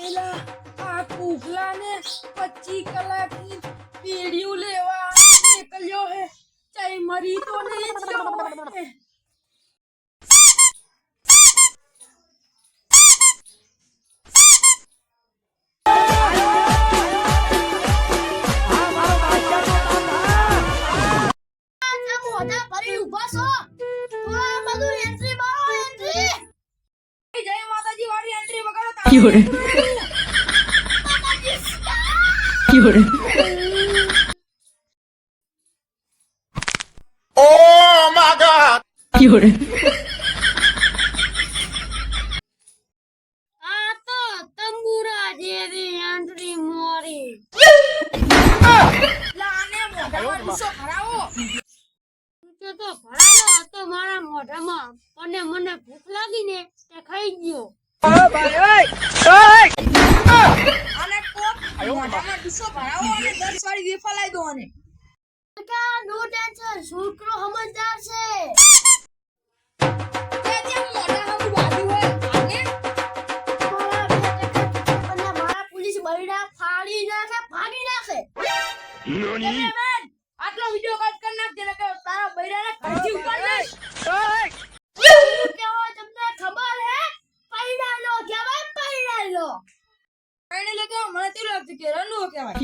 એલા આ કુકલાને 25 કલાકની પીડીયું લેવા નીકળ્યો હે ચાઈ મરી તો નહીં ગયો હે Fiore. Fiore. Oh my God! Fiore. આ તો તંબુરા જેવી એન્ટ્રી મોરી લાને મોઢામાં ડીસો ભરાવો તો ભરાયો હતો મારા મોઢામાં અને મને ભૂખ લાગીને તે ખાઈ ગયો અને કોક મોઢામાં ડીસો ભરાવો અને 10 વાળી વેફર લાવી દો અને કાકા નો ટેન્શન છોકરો સમજદાર છે તે મોઢા હમ વાડી હોય અને મારા પોલીસ બૈડા ફાડી નાખે ભાગી નાખે Nani? આટલો વિડિયો કટ કરી નાખ દે કે તારા બૈરાને ઘરથી ઉપર લઈશ કેવો તમને ખબર હે પૈડાલો કહેવાય પૈડાલો પૈડાલો કે મને તો લાગતું કે રનો કહેવાય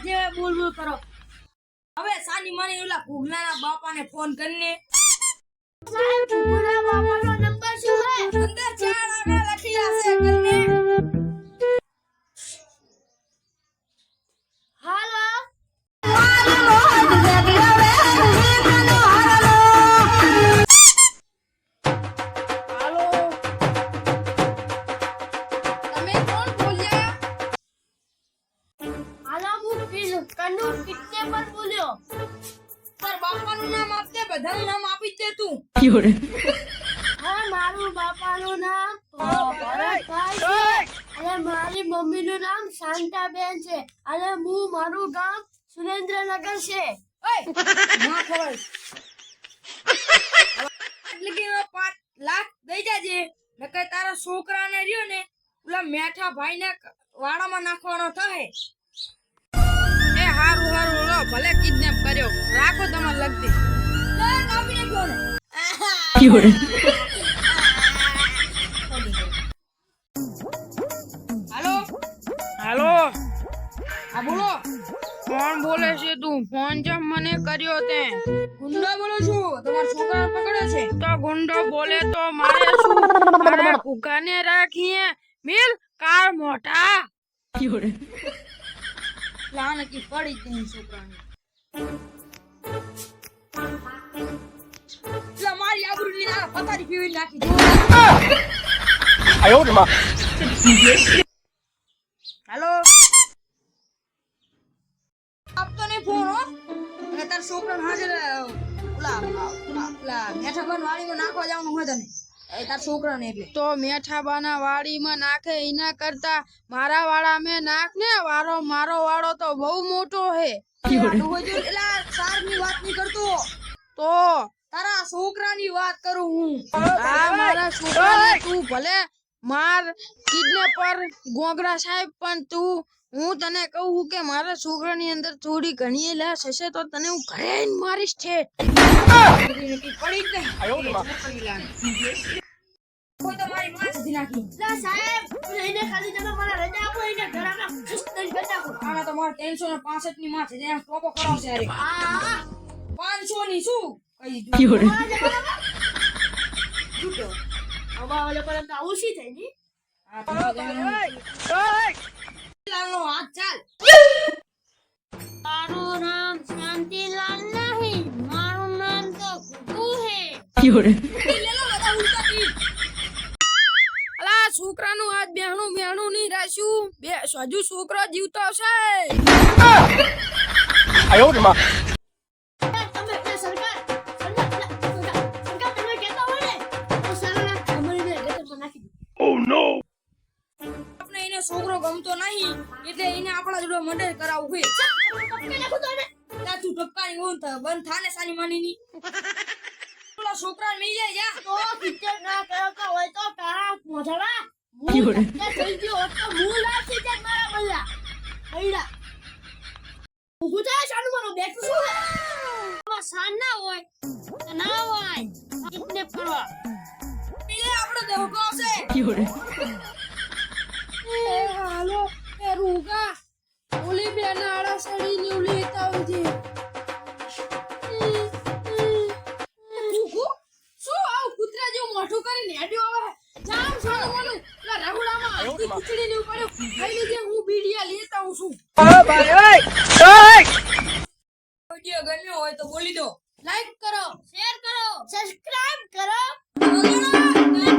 જે બોલ બોલ કરો હવે સાની માની ઓલા ભૂગલાના બાપાને ફોન કરીને સાહેબ ભૂગલા બાપાનો નંબર શું હે અંદર 4 આંકડા લખેલા છે કરીને હાલો Fiore. હા મારું બાપાનું નામ ભરતભાઈ છે અને મારી મમ્મીનું નામ શાંતાબેન છે અને હું મારું ગામ સુરેન્દ્રનગર છે ઓય ના ખબર એટલે કે 5 લાખ દઈ જાજે નકર તારા છોકરાને રહ્યો ને ઓલા મેઠા ભાઈને વાડામાં નાખવાનો થાય એ હારું હારું લો ભલે કિડનેપ કર્યો રાખો તમાર લગતી લે કાપી નાખ્યો ને Fiore. હાલો હાલો હા બોલો કોણ બોલે છે તું ફોન જમ મને કર્યો તે ગુંડા બોલો છું તમારા છોકરાને પકડ્યો છે તો ગુંડો બોલે તો મારે શું મારા કુકાને રાખીએ મિલ કાર મોટા Fiore. લાન કી પડી ગઈ છોકરાને મારી આબરૂની ના પથારી ફેરવી નાખી દો 哎呦我的妈！ હેલો આપતો નહીં ફોન હો અને તાર છોકરાને હાજર ઓલા મેઠાબન વાડીમાં નાખવા જવાનું હોય તને એ તાર છોકરાને એટલે તો મેઠાબાના વાડીમાં નાખે એના કરતા મારા વાડા મેં નાખ ને મારો વાડો તો બહુ મોટો હે એલા સારની વાત નહીં કરતો તો તારા છોકરાની વાત કરું હું આ મારા છોકરાને તું ભલે માર કિડનેપર ગોગડા સાહેબ પણ તું હું તને કહું કે મારા છોકરાની અંદર થોડી ઘણી લાશ હશે તો તને હું ઘરે આવીને મારીશ છે પડી જ નહીં 哎呦我的妈！ કોઈ તો મારી માં સુધી નાખી લા સાહેબ એને ખાલી તમે મને રજા આપો એને ઘરામાં ખુશદન કરી નાખો આના તો મારે 365 ની માં છે જે ટોપો કરાવશે અરે આ 500 ની શું કહી દીધું Fiore. જૂઠો હવે ઓલે પર તો ઓછી થઈ ની આ તો લાલનો હાથ ચાલ તારું નામ શાંતિલાલ નહીં મારું નામ તો ગુગુ હે Fiore. લેલો બધા ઉલટાથી અલા છોકરાનું આજ બેહણું ની રાખ્યું બે હજુ છોકરો જીવતો છે 哎呦我的妈！ તમે સરકાર તમે કહેતા હોય ને તો સરકાર અમારી ગેટમાં નાખી દો Oh no! આપણે એને છોકરો ગમતો નહીં એટલે એને આપણા જોડે મર્ડર કરાવવું હોય ટપકે નાખો તો એને તા તું ટપકાની ઓન તા બંધ થાને સાની માનીની ઓલા છોકરાને મી જાય જા તો કિચન ના કરતા હોય તો તારા મોઢામાં Fiore. ત્યાં થઈ ગયો હોત તો હું લાગી જાય મારા બલ્લા હૈડા ઊભું થાય શાનું મારો બેઠું શું હે આવા સાન ના હોય તો ના હોય કિડનેપ કરવા પીલે આપણો દેવકો આવશે. Fiore. એ હાલો એ રૂગા ઓલી બેન આડા સડી ની ઓલી તાવ છે રૂગુ શું આવ કૂતરા જેવું મોઢું કરીને હેડ્યો આવે જામ સાનું મોનું પેલા રગુડામાં આખી ખીચડી ને પડ્યો ખાઈ લીધે હું બીડિયા લેતા હું છું વિડિયો ગમ્યો હોય તો બોલી દો. લાઈક કરો શેર કરો સબસ્ક્રાઇબ કરો વગાડો.